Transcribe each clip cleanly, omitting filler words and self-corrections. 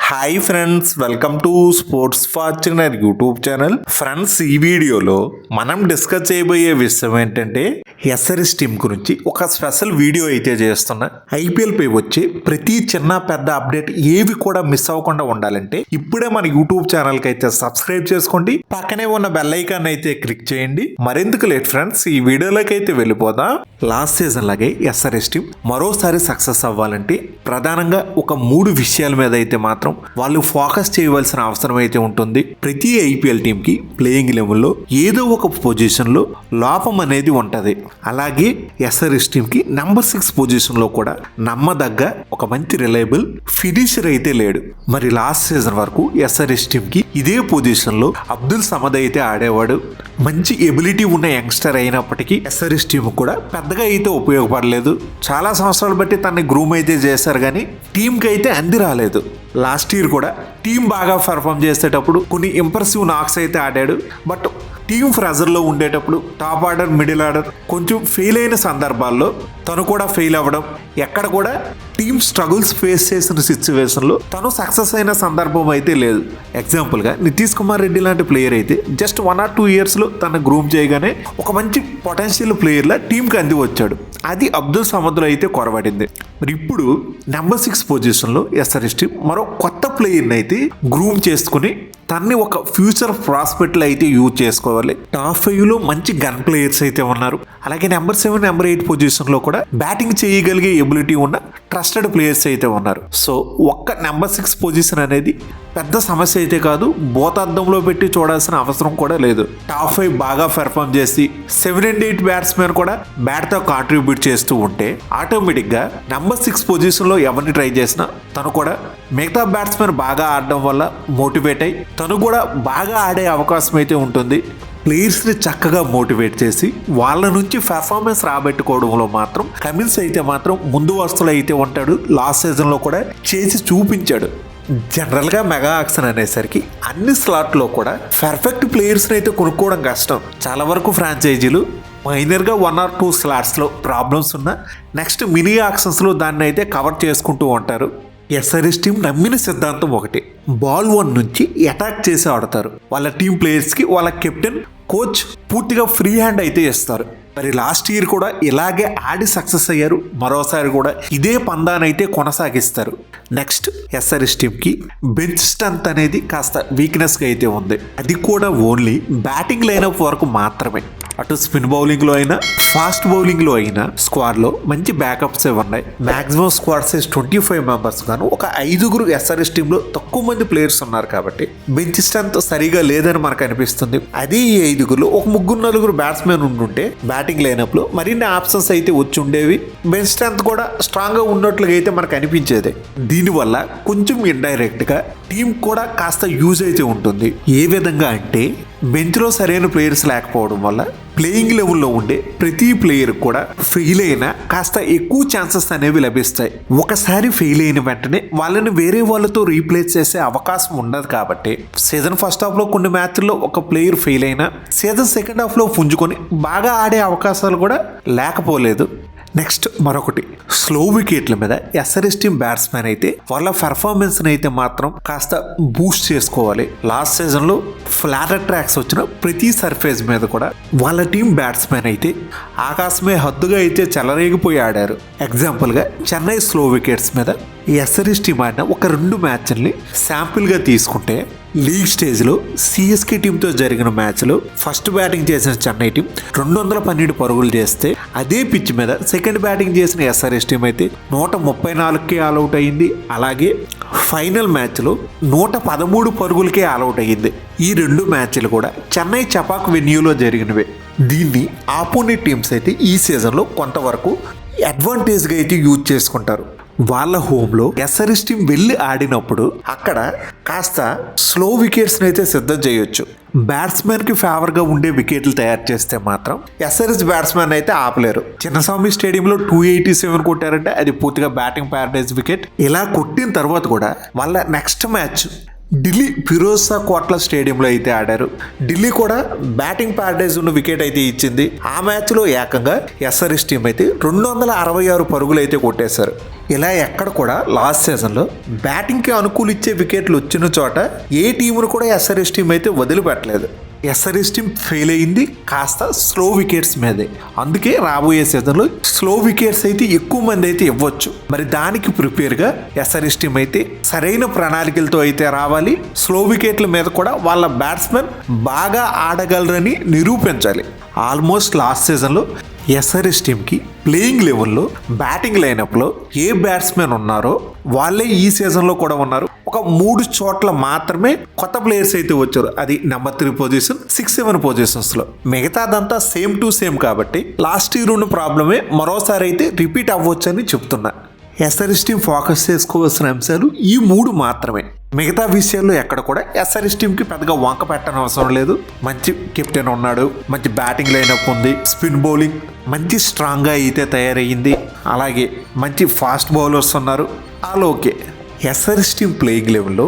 Hi friends, welcome to sports Fortuner YouTube channel. Friends, ఈ వీడియోలో మనం డిస్కస్ చేయబోయే విషయం ఏంటంటే ఎస్ఆర్ఎస్ టీమ్ గురించి ఒక స్పెషల్ వీడియో అయితే చేస్తున్నా. ఐపీఎల్ పై వచ్చే ప్రతి చిన్న పెద్ద అప్డేట్ ఏవి కూడా మిస్ అవ్వకుండా ఉండాలంటే ఇప్పుడే మన యూట్యూబ్ ఛానల్ కి అయితే సబ్స్క్రైబ్ చేసుకోండి, పక్కనే ఉన్న బెల్ ఐకాన్ అయితే క్లిక్ చేయండి. మరెందుకు లేట్ ఫ్రెండ్స్, ఈ వీడియోలోకి అయితే వెళ్ళిపోదాం. లాస్ట్ సీజన్ లాగే ఎస్ఆర్ఎస్ టీమ్ మరోసారి సక్సెస్ అవ్వాలంటే ప్రధానంగా ఒక 3 విషయాల మీద అయితే మాత్రం వాళ్ళు ఫోకస్ చేయవలసిన అవసరం అయితే ఉంటుంది. ప్రతి ఐపీఎల్ టీమ్ కి ప్లేయింగ్ లెవెల్లో ఏదో ఒక పొజిషన్ లో లోపం అనేది ఉంటది. అలాగే ఎస్ఆర్ఎస్ టీమ్ కి నెంబర్ 6 పొజిషన్ లో కూడా నమ్మదగ్గ ఒక మంచి రిలయబుల్ ఫినిషర్ అయితే లేడు. మరి లాస్ట్ సీజన్ వరకు ఎస్ఆర్ఎస్ టీమ్ కి ఇదే పొజిషన్ లో అబ్దుల్ సమద్ అయితే ఆడేవాడు. మంచి ఎబిలిటీ ఉన్న యంగ్స్టర్ అయినప్పటికీ ఎస్ఆర్ఎస్ టీమ్ కూడా పెద్దగా అయితే ఉపయోగపడలేదు. చాలా సంవత్సరాలు బట్టి తనని గ్రూమ్ అయితే చేశారు, కానీ టీంకి అయితే అంది రాలేదు. లాస్ట్ ఇయర్ కూడా టీం బాగా పర్ఫామ్ చేసేటప్పుడు కొన్ని ఇంప్రెసివ్ నాక్స్ అయితే ఆడాడు. బట్ టీం ప్రెజర్లో ఉండేటప్పుడు టాప్ ఆర్డర్, మిడిల్ ఆర్డర్ కొంచెం ఫెయిల్ అయిన సందర్భాల్లో తను కూడా ఫెయిల్ అవ్వడం, ఎక్కడ కూడా టీమ్ స్ట్రగుల్స్ ఫేస్ చేసిన సిచ్యువేషన్లో తను సక్సెస్ అయిన సందర్భం అయితే లేదు. ఎగ్జాంపుల్గా నితీష్ కుమార్ రెడ్డి లాంటి ప్లేయర్ అయితే జస్ట్ 1 or 2 ఇయర్స్లో తన గ్రూమ్ చేయగానే ఒక మంచి పొటెన్షియల్ ప్లేయర్లా టీంకి అంది వచ్చాడు. అది అబ్దుల్ సమద్లో అయితే కొరబడింది. మరి ఇప్పుడు నెంబర్ 6 పొజిషన్లో ఎస్ఆర్ఎస్ టీమ్ మరో కొత్త ప్లేయర్ని అయితే గ్రూమ్ చేసుకుని తన్ని ఒక ఫ్యూచర్ ప్రాస్పెక్ట్లో అయితే యూజ్ చేసుకోవాలి. టాప్ 5లో మంచి గన్ ప్లేయర్స్ అయితే ఉన్నారు. అలాగే నెంబర్ 7, నెంబర్ 8 పొజిషన్లో కూడా బ్యాటింగ్ చేయగలిగే ఎబిలిటీ ఉన్న ట్రస్టెడ్ ప్లేయర్స్ అయితే ఉన్నారు. సో ఒక్క నెంబర్ 6 పొజిషన్ అనేది పెద్ద సమస్య అయితే కాదు. భూతార్థంలో పెట్టి చూడాల్సిన అవసరం కూడా లేదు. టాప్ 5 బాగా పెర్ఫామ్ చేసి 7 and 8 బ్యాట్స్మెన్ కూడా బ్యాట్తో కాంట్రిబ్యూట్ చేస్తూ ఉంటే ఆటోమేటిక్గా నెంబర్ 6 పొజిషన్లో ఎవరిని ట్రై చేసినా తను కూడా మిగతా బ్యాట్స్మెన్ బాగా ఆడడం వల్ల మోటివేట్ అయ్యి తను కూడా బాగా ఆడే అవకాశం అయితే ఉంటుంది. ప్లేయర్స్ని చక్కగా మోటివేట్ చేసి వాళ్ళ నుంచి పెర్ఫార్మెన్స్ రాబెట్టుకోవడంలో మాత్రం కమిన్స్ అయితే మాత్రం ముందు వరుసలో అయితే ఉంటాడు. లాస్ట్ సీజన్లో కూడా చేసి చూపించాడు. జనరల్గా మెగా ఆక్షన్ అనేసరికి అన్ని స్లాట్లో కూడా పర్ఫెక్ట్ ప్లేయర్స్ని అయితే కొనుక్కోవడం కష్టం. చాలా వరకు ఫ్రాంచైజీలు మైనర్గా 1 or 2 స్లాట్స్లో ప్రాబ్లమ్స్ ఉన్న నెక్స్ట్ మినీ ఆక్షన్స్లో దాన్ని అయితే కవర్ చేసుకుంటూ ఉంటారు. ఎస్ఆర్ఎస్ టీం నమ్మిన సిద్ధాంతం ఒకటి, బాల్ 1 నుంచి అటాక్ చేసి ఆడతారు. వాళ్ళ టీం ప్లేయర్స్కి వాళ్ళ కెప్టెన్, కోచ్ పూర్తిగా ఫ్రీ హ్యాండ్ అయితే ఇస్తారు. మరి లాస్ట్ ఇయర్ కూడా ఇలాగే ఆడి సక్సెస్ అయ్యారు. మరోసారి కూడా ఇదే పందానైతే కొనసాగిస్తారు. నెక్స్ట్ ఎస్ఆర్ఎస్ టీంకి బెంచ్ స్ట్రెంత్ అనేది కాస్త వీక్నెస్గా అయితే ఉంది. అది కూడా ఓన్లీ బ్యాటింగ్ లైనప్ వరకు మాత్రమే. అటు స్పిన్ బౌలింగ్లో అయినా ఫాస్ట్ బౌలింగ్లో అయినా స్క్వాడ్లో మంచి బ్యాకప్స్ ఉన్నాయి. మాక్సిమం స్క్వాడ్ సైజ్ 25 మెంబర్స్ గాను ఒక 5 ఎస్ఆర్ఎస్ టీంలో తక్కువ మంది ప్లేయర్స్ ఉన్నారు కాబట్టి బెంచ్ స్ట్రెంత్ సరిగా లేదని మనకు అనిపిస్తుంది. అదే ఈ 5 ఒక 3-4 బ్యాట్స్మెన్ ఉంటుంటే బ్యాటింగ్ లైనప్లో మరిన్ని ఆప్షన్స్ అయితే వచ్చి ఉండేవి. బెంచ్ స్ట్రెంత్ కూడా స్ట్రాంగ్గా ఉన్నట్లుగా అయితే మనకు అనిపించేది. దీనివల్ల కొంచెం ఇండైరెక్ట్గా టీం కూడా కాస్త యూజ్ అయితే ఉంటుంది. ఏ విధంగా అంటే బెంచ్లో సరైన ప్లేయర్స్ లేకపోవడం వల్ల ప్లేయింగ్ లెవెల్లో ఉండే ప్రతి ప్లేయర్ కూడా ఫెయిల్ అయినా కాస్త ఎక్కువ ఛాన్సెస్ అనేవి లభిస్తాయి. ఒకసారి ఫెయిల్ అయిన వెంటనే వాళ్ళని వేరే వాళ్ళతో రీప్లేస్ చేసే అవకాశం ఉండదు. కాబట్టి సీజన్ ఫస్ట్ హాఫ్లో కొన్ని మ్యాచ్ల్లో ఒక ప్లేయర్ ఫెయిల్ అయినా సీజన్ సెకండ్ హాఫ్లో పుంజుకొని బాగా ఆడే అవకాశాలు కూడా లేకపోలేదు. నెక్స్ట్ మరొకటి, స్లో వికెట్ల మీద ఎస్ఆర్ఎస్ టీం బ్యాట్స్మెన్ అయితే వాళ్ళ పెర్ఫార్మెన్స్ని అయితే మాత్రం కాస్త బూస్ట్ చేసుకోవాలి. లాస్ట్ సీజన్లో ఫ్లాటర్ ట్రాక్స్ వచ్చిన ప్రతి సర్ఫేస్ మీద కూడా వాళ్ళ టీం బ్యాట్స్మెన్ అయితే ఆకాశమే హద్దుగా అయితే చెలరేగిపోయి ఆడారు. ఎగ్జాంపుల్గా చెన్నై స్లో వికెట్స్ మీద ఎస్ఆర్ఎస్ టీం ఆడిన ఒక 2 మ్యాచ్ల్ని శాంపిల్గా తీసుకుంటే లీగ్ స్టేజ్లో సిఎస్కే టీంతో జరిగిన మ్యాచ్లో ఫస్ట్ బ్యాటింగ్ చేసిన చెన్నై టీం 212 పరుగులు చేస్తే అదే పిచ్ మీద సెకండ్ బ్యాటింగ్ చేసిన ఎస్ఆర్ఎస్ టీం అయితే 134కే ఆల్అవుట్ అయ్యింది. అలాగే ఫైనల్ మ్యాచ్లో 113 పరుగులకే ఆల్అవుట్ అయ్యింది. ఈ 2 మ్యాచ్లు కూడా చెన్నై చపాక్ వెన్యూలో జరిగినవే. దీన్ని ఆపోనెంట్ టీమ్స్ అయితే ఈ సీజన్లో కొంతవరకు అడ్వాంటేజ్గా అయితే యూజ్ చేసుకుంటారు. వాళ్ళ హోమ్లో ఎస్ఆర్ఎస్ టీం వెళ్ళి ఆడినప్పుడు అక్కడ కాస్త స్లో వికెట్స్ని అయితే సిద్ధం చేయొచ్చు. బ్యాట్స్మెన్కి ఫేవర్గా ఉండే వికెట్లు తయారు చేస్తే మాత్రం ఎస్ఆర్ఎస్ బ్యాట్స్మెన్ అయితే ఆపలేరు. చిన్నస్వామి స్టేడియంలో 287 కొట్టారంటే అది పూర్తిగా బ్యాటింగ్ ప్యారడైజ్ వికెట్. ఇలా కొట్టిన తర్వాత కూడా వాళ్ళ నెక్స్ట్ మ్యాచ్ ఢిల్లీ ఫిరోజా కోట్లా స్టేడియంలో అయితే ఆడారు. ఢిల్లీ కూడా బ్యాటింగ్ ప్యారడైజ్ ఉన్న వికెట్ అయితే ఇచ్చింది. ఆ మ్యాచ్లో ఏకంగా ఎస్ఆర్ఎస్ టీం అయితే 266 పరుగులు అయితే కొట్టేశారు. ఇలా ఎక్కడ కూడా లాస్ట్ సీజన్లో బ్యాటింగ్కి అనుకూలిచ్చే వికెట్లు వచ్చిన చోట ఏ టీమును కూడా ఎస్ఆర్ఎస్ టీం అయితే వదిలిపెట్టలేదు. ఎస్ఆర్ఎస్ టీం ఫెయిల్ అయింది కాస్త స్లో వికెట్స్ మీదే. అందుకే రాబోయే సీజన్లో స్లో వికెట్స్ అయితే ఎక్కువ మంది అయితే ఇవ్వచ్చు. మరి దానికి ప్రిపేర్గా ఎస్ఆర్ఎస్ టీం అయితే సరైన ప్రణాళికలతో అయితే రావాలి. స్లో వికెట్ల మీద కూడా వాళ్ళ బ్యాట్స్మెన్ బాగా ఆడగలరని నిరూపించాలి. ఆల్మోస్ట్ లాస్ట్ సీజన్లో ఎస్ఆర్ఎస్ టీంకి ప్లేయింగ్ లెవెల్లో బ్యాటింగ్ లైనప్లో ఏ బ్యాట్స్మెన్ ఉన్నారో వాళ్ళే ఈ సీజన్లో కూడా ఉన్నారు. ఒక 3 చోట్ల మాత్రమే కొత్త ప్లేయర్స్ అయితే వచ్చారు. అది నెంబర్ 3 పొజిషన్, 6, 7 పొజిషన్స్లో. మిగతాదంతా సేమ్ టు సేమ్ కాబట్టి లాస్ట్ ఇయర్ ఉన్న ప్రాబ్లమే మరోసారి అయితే రిపీట్ అవ్వచ్చు అని చెప్తున్నా. ఎస్ఆర్ఎస్ టీం ఫోకస్ చేసుకోవాల్సిన అంశాలు ఈ 3 మాత్రమే. మిగతా విషయాల్లో ఎక్కడ కూడా ఎస్ఆర్ఎస్ టీంకి పెద్దగా వంక పెట్టని అవసరం లేదు. మంచి కెప్టెన్ ఉన్నాడు, మంచి బ్యాటింగ్ లైనప్ ఉంది, స్పిన్ బౌలింగ్ మంచి స్ట్రాంగ్గా అయితే తయారయ్యింది, అలాగే మంచి ఫాస్ట్ బౌలర్స్ ఉన్నారు. All okay. SRS team playing లెవెల్లో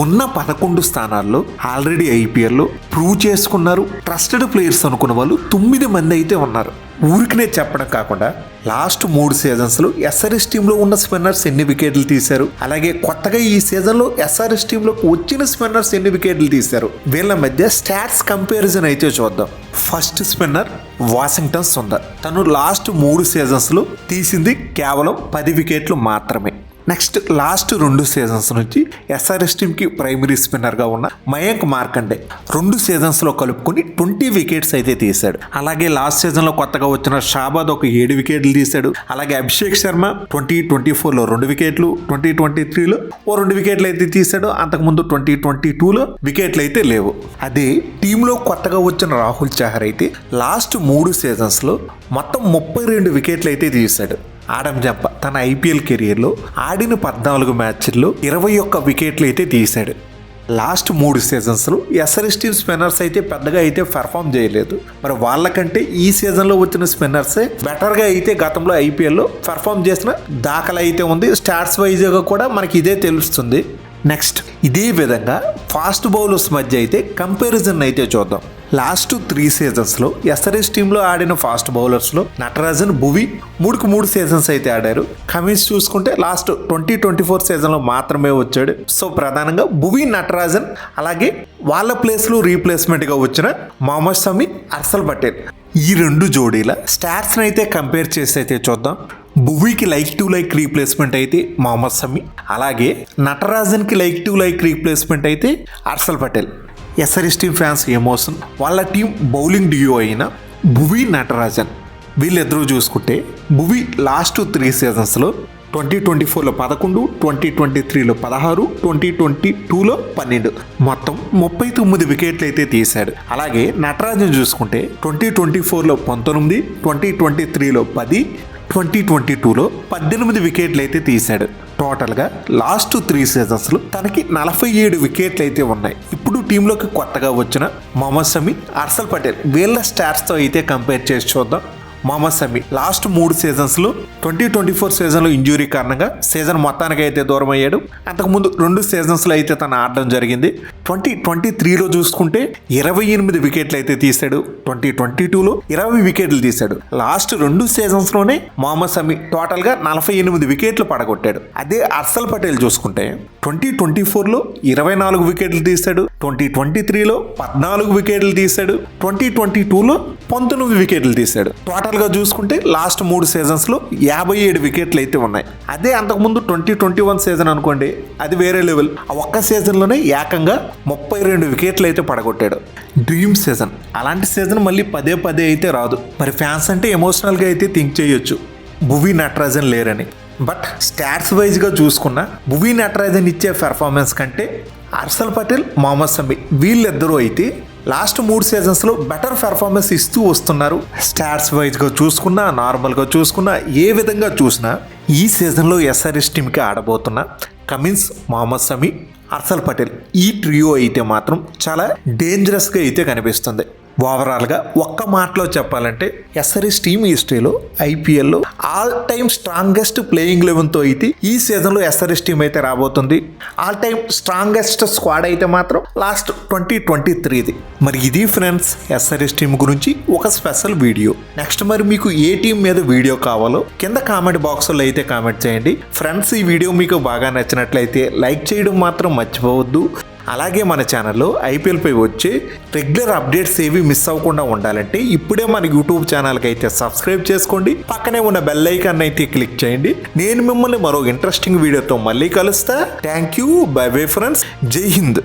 ఉన్న 11 స్థానాల్లో ఆల్రెడీ ఐపీఎల్లో ప్రూవ్ చేసుకున్నారు. ట్రస్టెడ్ ప్లేయర్స్ అనుకున్న వాళ్ళు 9 మంది అయితే ఉన్నారు. ఊరికినే చెప్పడం కాకుండా లాస్ట్ 3 సీజన్స్లో ఎస్ఆర్ఎస్ టీంలో ఉన్న స్పిన్నర్స్ ఎన్ని వికెట్లు తీశారు, అలాగే కొత్తగా ఈ సీజన్లో ఎస్ఆర్ఎస్ టీంలోకి వచ్చిన స్పిన్నర్స్ ఎన్ని వికెట్లు తీశారు, వీళ్ళ మధ్య స్టాట్స్ కంపారిజన్ అయితే చూద్దాం. First spinner Washington Sundar. తను లాస్ట్ 3 సీజన్స్లో తీసింది కేవలం 10 వికెట్లు మాత్రమే. నెక్స్ట్ లాస్ట్ 2 సీజన్స్ నుంచి ఎస్ఆర్ఎస్ టీంకి ప్రైమరీ స్పిన్నర్గా ఉన్న మయాంక్ మార్కండే 2 సీజన్స్లో కలుపుకొని 20 వికెట్స్ అయితే తీశాడు. అలాగే లాస్ట్ సీజన్లో కొత్తగా వచ్చిన షాబాద్ ఒక 7 వికెట్లు తీశాడు. అలాగే అభిషేక్ శర్మ 2024లో 2 వికెట్లు, 2023లో 2 వికెట్లు అయితే తీశాడు. అంతకుముందు 2022లో వికెట్లు అయితే లేవు. అదే టీంలో కొత్తగా వచ్చిన రాహుల్ చహర్ అయితే లాస్ట్ 3 సీజన్స్లో మొత్తం 32 వికెట్లు అయితే తీశాడు. ఆడమ్ జంప తన ఐపీఎల్ కెరియర్లో ఆడిన 14 మ్యాచ్ల్లో 21 వికెట్లు అయితే తీశాడు. లాస్ట్ 3 సీజన్స్లో ఎస్ఆర్ఎస్ టీం స్పిన్నర్స్ అయితే పెద్దగా అయితే పెర్ఫామ్ చేయలేదు. మరి వాళ్ళకంటే ఈ సీజన్లో వచ్చిన స్పిన్నర్సే బెటర్గా అయితే గతంలో ఐపీఎల్లో పెర్ఫామ్ చేసిన దాఖలా అయితే ఉంది. స్టాట్స్ వైజ్గా కూడా మనకి ఇదే తెలుస్తుంది. నెక్స్ట్ ఇదే విధంగా ఫాస్ట్ బౌలర్స్ మధ్య అయితే కంపారిజన్ అయితే చూద్దాం. లాస్ట్ 3 సీజన్స్లో ఎస్ఆర్ఎస్ టీంలో ఆడిన ఫాస్ట్ బౌలర్స్లో నటరాజన్, భువి 3 సీజన్స్ అయితే ఆడారు. కమిన్స్ చూసుకుంటే లాస్ట్ 2024 సీజన్లో మాత్రమే వచ్చాడు. సో ప్రధానంగా భువి, నటరాజన్, అలాగే వాళ్ళ ప్లేస్లో రీప్లేస్మెంట్గా వచ్చిన మొహమ్మద్ షమి, హర్షల్ పటేల్ ఈ 2 జోడీల స్టాట్స్ని అయితే కంపేర్ చేసి అయితే చూద్దాం. భువీకి లైక్ టు లైక్ రీప్లేస్మెంట్ అయితే మొహమ్మద్ షమి, అలాగే నటరాజన్కి లైక్ టు లైక్ రీప్లేస్మెంట్ అయితే Harshal Patel. SRS team fans emotion వాళ్ళ టీం బౌలింగ్ డ్యూ అయిన భువి, నటరాజన్ వీళ్ళిద్దరూ చూసుకుంటే భువి లాస్ట్ 3 సీజన్స్లో 2024లో 11, 2023లో 16, 2022లో 12 మొత్తం 39 వికెట్లు అయితే తీశాడు. అలాగే నటరాజన్ చూసుకుంటే 2024లో 19, 2023లో 10, 2022లో 18 వికెట్లు అయితే తీశాడు. టోటల్గా లాస్ట్ 3 సీజన్స్లో తనకి 47 వికెట్లు అయితే ఉన్నాయి. ఇప్పుడు టీంలోకి కొత్తగా వచ్చిన మొహమ్మద్ షమి, హర్షల్ పటేల్ వీళ్ళ స్టాట్స్తో అయితే కంపేర్ చేసి చూద్దాం. మొహమ్మద్ షమి లాస్ట్ 3 సీజన్స్లో 2024 సీజన్లో ఇంజురీ కారణంగా సీజన్ మొత్తానికి అయితే దూరం అయ్యాడు. అంతకుముందు 2 సీజన్స్లో అయితే తను ఆడడం జరిగింది. 2023లో చూసుకుంటే 28 వికెట్లు అయితే తీశాడు. 2022లో 20 వికెట్లు తీశాడు. లాస్ట్ 2 సీజన్స్లోనే మొహమ్మద్ షమి టోటల్గా 48 వికెట్లు పడగొట్టాడు. అదే హర్షల్ పటేల్ చూసుకుంటే 2024లో 24 వికెట్లు తీశాడు. 2023లో 14 వికెట్లు తీశాడు. 2022లో 19 వికెట్లు తీశాడు. టోటల్గా చూసుకుంటే లాస్ట్ 3 సీజన్స్లో 57 వికెట్లు అయితే ఉన్నాయి. అదే అంతకుముందు 2021 సీజన్ అనుకోండి, అది వేరే లెవెల్. ఆ ఒక్క సీజన్లోనే ఏకంగా 32 వికెట్లు అయితే పడగొట్టాడు. Dream season. అలాంటి సీజన్ మళ్ళీ పదే అయితే రాదు. మరి ఫ్యాన్స్ అంటే ఎమోషనల్గా అయితే థింక్ చేయొచ్చు భువి, నటరాజన్ లేరని. బట్ స్టాట్స్ వైజ్గా చూసుకున్న భువి, నటరాజన్ ఇచ్చే పెర్ఫార్మెన్స్ కంటే హర్షల్ పటేల్, మొహమ్మద్ షమి వీళ్ళిద్దరూ అయితే లాస్ట్ 3 సీజన్స్లో బెటర్ పెర్ఫార్మెన్స్ ఇస్తూ వస్తున్నారు. స్టాట్స్ వైజ్గా చూసుకున్నా, నార్మల్గా చూసుకున్నా, ఏ విధంగా చూసినా ఈ సీజన్లో ఎస్ఆర్ఎస్ టీంకి ఆడబోతున్న కమిన్స్, మొహమ్మద్ షమి, హర్షల్ పటేల్ ఈ ట్రియో అయితే మాత్రం చాలా డేంజరస్గా అయితే కనిపిస్తుంది. ఓవరాల్గా ఒక్క మాటలో చెప్పాలంటే ఎస్ఆర్హెచ్ టీమ్ హిస్టరీలో ఐపీఎల్లో ఆల్ టైమ్ స్ట్రాంగెస్ట్ ప్లేయింగ్ 11తో అయితే ఈ సీజన్లో ఎస్ఆర్హెచ్ టీమ్ అయితే రాబోతుంది. ఆల్ టైమ్ స్ట్రాంగెస్ట్ స్క్వాడ్ అయితే మాత్రం లాస్ట్ 2023ది. మరి ఇది ఫ్రెండ్స్ ఎస్ఆర్హెచ్ టీమ్ గురించి ఒక స్పెషల్ వీడియో. నెక్స్ట్ మరి మీకు ఏ టీం మీద వీడియో కావాలో కింద కామెంట్ బాక్స్లో అయితే కామెంట్ చేయండి. ఫ్రెండ్స్ ఈ వీడియో మీకు బాగా నచ్చినట్లయితే లైక్ చేయడం మాత్రం మర్చిపోవద్దు. అలాగే మన ఛానల్లో ఐపీఎల్పై వచ్చే రెగ్యులర్ అప్డేట్స్ ఏవి మిస్ అవ్వకుండా ఉండాలంటే ఇప్పుడే మన యూట్యూబ్ ఛానల్కి అయితే సబ్స్క్రైబ్ చేసుకోండి. పక్కనే ఉన్న బెల్ ఐకాన్ అయితే క్లిక్ చేయండి. నేను మిమ్మల్ని మరో ఇంట్రెస్టింగ్ వీడియోతో మళ్ళీ కలుస్తా. Thank you. By bye friends. జై హింద్.